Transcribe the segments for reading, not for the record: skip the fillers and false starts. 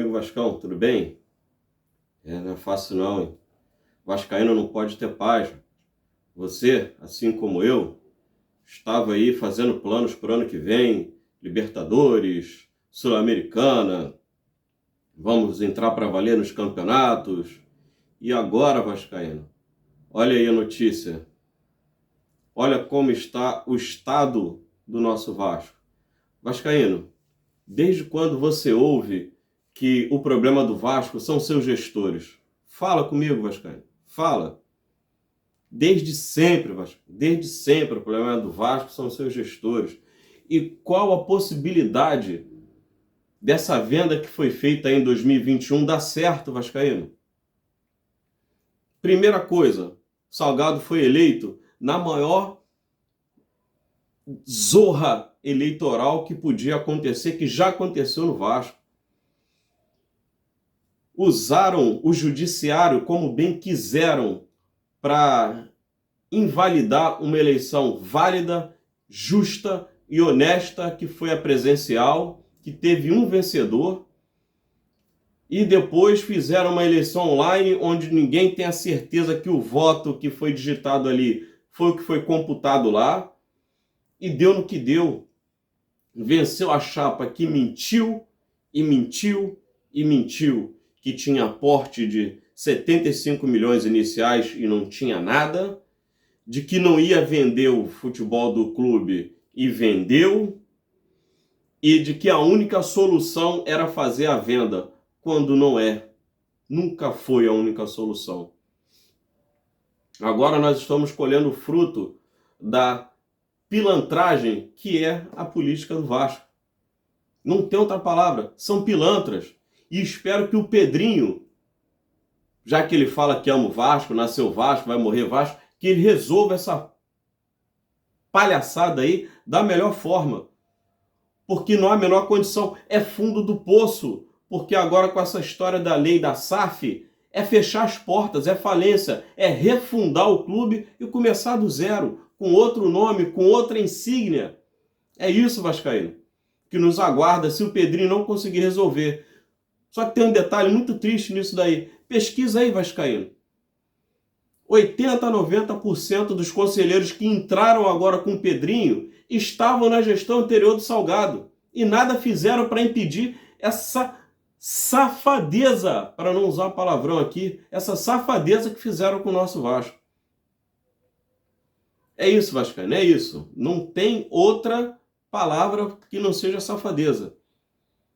aí, Vascão, tudo bem? Não é fácil não, hein? Vascaíno não pode ter paz. Você, assim como eu, estava aí fazendo planos para o ano que vem, Libertadores, Sul-Americana, vamos entrar para valer nos campeonatos. E agora, Vascaíno, olha aí a notícia. Olha como está o estado do nosso Vasco. Vascaíno, desde quando você ouve que o problema do Vasco são seus gestores? Fala comigo, Vascaíno. Fala. Desde sempre, Vasco. Desde sempre o problema do Vasco são seus gestores. E qual a possibilidade dessa venda que foi feita em 2021 dar certo, Vascaíno? Primeira coisa, Salgado foi eleito na maior zorra eleitoral que podia acontecer, que já aconteceu no Vasco. Usaram o judiciário como bem quiseram para invalidar uma eleição válida, justa e honesta, que foi a presencial, que teve um vencedor, e depois fizeram uma eleição online onde ninguém tem a certeza que o voto que foi digitado ali foi o que foi computado lá, e deu no que deu. Venceu a chapa que mentiu e mentiu e mentiu, que tinha aporte de 75 milhões iniciais e não tinha nada, de que não ia vender o futebol do clube e vendeu, e de que a única solução era fazer a venda, quando não é. Nunca foi a única solução. Agora nós estamos colhendo o fruto da pilantragem que é a política do Vasco. Não tem outra palavra, são pilantras. E espero que o Pedrinho, já que ele fala que ama o Vasco, nasceu Vasco, vai morrer Vasco, que ele resolva essa palhaçada aí da melhor forma. Porque não há a menor condição. É fundo do poço. Porque agora com essa história da lei da SAF, é fechar as portas, é falência, é refundar o clube e começar do zero, com outro nome, com outra insígnia. É isso, Vascaíno, que nos aguarda se o Pedrinho não conseguir resolver. Só que tem um detalhe muito triste nisso daí. Pesquisa aí, Vascaíno. 80% a 90% dos conselheiros que entraram agora com o Pedrinho estavam na gestão anterior do Salgado e nada fizeram para impedir essa safadeza, para não usar palavrão aqui, essa safadeza que fizeram com o nosso Vasco. É isso, Vascaíno, é isso. Não tem outra palavra que não seja safadeza.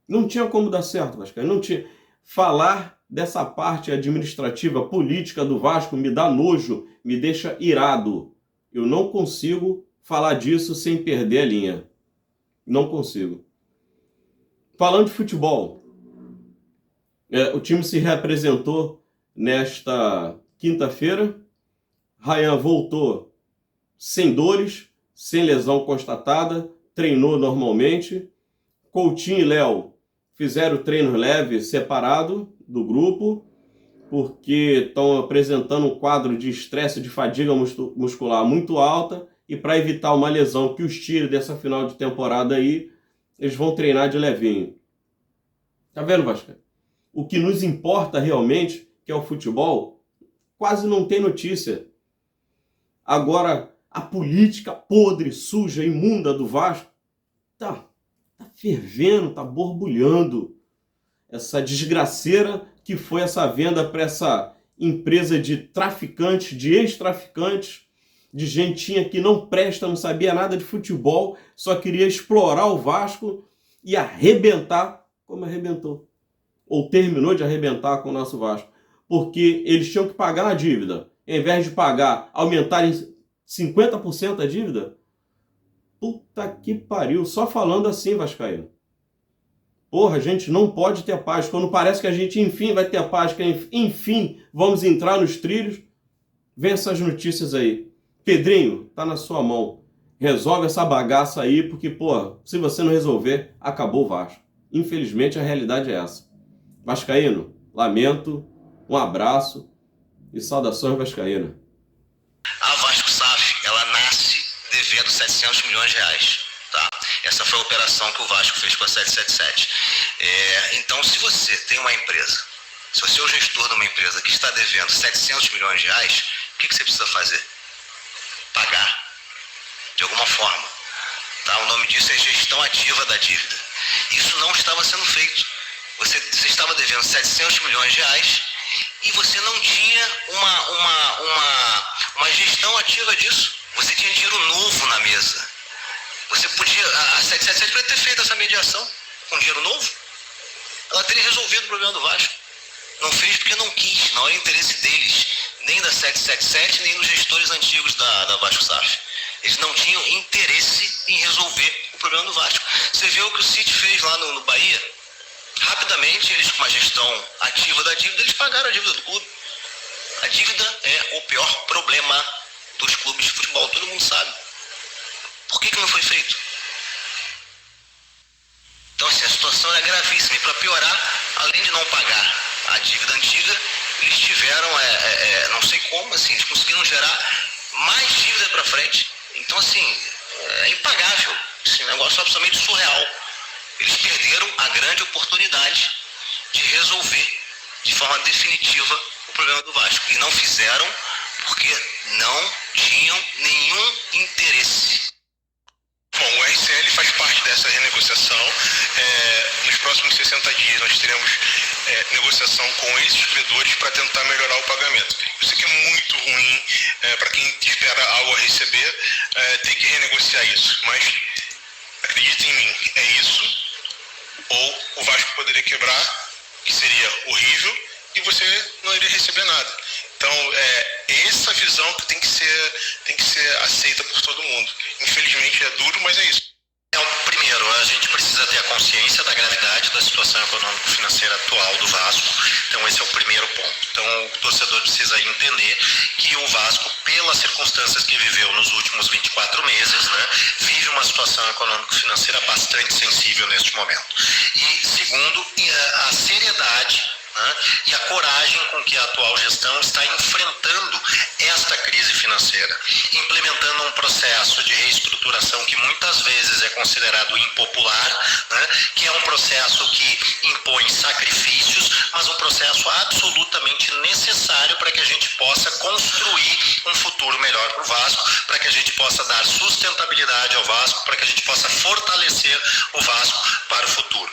Não tinha como dar certo, Vascaíno, não tinha. Falar dessa parte administrativa, política do Vasco me dá nojo, me deixa irado. Eu não consigo falar disso sem perder a linha. Não consigo. Falando de futebol, o time se reapresentou nesta quinta-feira. Rayan voltou sem dores, sem lesão constatada, treinou normalmente. Coutinho e Léo fizeram treino leve separado do grupo, porque estão apresentando um quadro de estresse, de fadiga muscular muito alta, e para evitar uma lesão que os tire dessa final de temporada aí, eles vão treinar de levinho. Tá vendo, Vasco? O que nos importa realmente, que é o futebol, quase não tem notícia. Agora, a política podre, suja, imunda do Vasco, tá fervendo, tá borbulhando. Essa desgraceira que foi essa venda para essa empresa de traficantes, de ex-traficantes, de gentinha que não presta, não sabia nada de futebol, só queria explorar o Vasco e arrebentar como arrebentou. Ou terminou de arrebentar com o nosso Vasco. Porque eles tinham que pagar a dívida. Em vez de pagar, aumentarem 50% a dívida. Puta que pariu. Só falando assim, Vascaíno. Porra, a gente não pode ter paz. Quando parece que a gente, enfim, vai ter paz, que enfim, vamos entrar nos trilhos, vem essas notícias aí. Pedrinho, tá na sua mão. Resolve essa bagaça aí, porque, porra, se você não resolver, acabou o Vasco. Infelizmente, a realidade é essa. Vascaíno, lamento, um abraço e saudações, Vascaíno. A Vasco SAF, ela nasce devendo 700 milhões de reais. Tá? Essa foi a operação que o Vasco fez com a 777. Então, se você tem uma empresa, se você é o gestor de uma empresa que está devendo 700 milhões de reais, o que você precisa fazer? Pagar, de alguma forma. Tá? O nome disso é gestão ativa da dívida. Isso não estava sendo feito. Você estava devendo 700 milhões de reais e você não tinha uma gestão ativa disso. Você tinha dinheiro novo na mesa. Você podia, a 777 poderia ter feito essa mediação com dinheiro novo. Ela teria resolvido o problema do Vasco. Não fez porque não quis, não era interesse deles, nem da 777, nem dos gestores antigos da Vasco SAF. Eles não tinham interesse em resolver o problema do Vasco. Você vê o que o City fez lá no Bahia. Rapidamente, eles com uma gestão ativa da dívida, eles pagaram a dívida do clube. A dívida é o pior problema dos clubes de futebol, todo mundo sabe. Por que não foi feito? Então, assim, a situação é gravíssima. E para piorar, além de não pagar a dívida antiga, eles tiveram, não sei como, assim, eles conseguiram gerar mais dívida para frente. Então, assim, é impagável. Esse negócio é absolutamente surreal. Eles perderam a grande oportunidade de resolver de forma definitiva o problema do Vasco. E não fizeram porque não tinham nenhum interesse. Bom, o RCL faz parte dessa renegociação. Nos próximos 60 dias nós teremos negociação com esses credores para tentar melhorar o pagamento. Eu sei que é muito ruim para quem espera algo a receber ter que renegociar isso, mas acredite em mim, é isso, ou o Vasco poderia quebrar, que seria horrível, e você não iria receber nada. Então, essa visão que tem que ser aceita por todo mundo. Infelizmente é duro, mas é isso. Primeiro, a gente precisa ter a consciência da gravidade da situação econômico-financeira atual do Vasco. Então, esse é o primeiro ponto. Então, o torcedor precisa entender que o Vasco, pelas circunstâncias que viveu nos últimos 24 meses, né, vive uma situação econômico-financeira bastante sensível neste momento. E, segundo, a seriedade, né, e a coragem com que a atual gestão está enfrentando esta crise financeira, implementando um processo de reestruturação que muitas vezes é considerado impopular, né, que é um processo que impõe sacrifícios, mas um processo absolutamente necessário para que a gente possa construir um futuro melhor para o Vasco, para que a gente possa dar sustentabilidade ao Vasco, para que a gente possa fortalecer o Vasco para o futuro.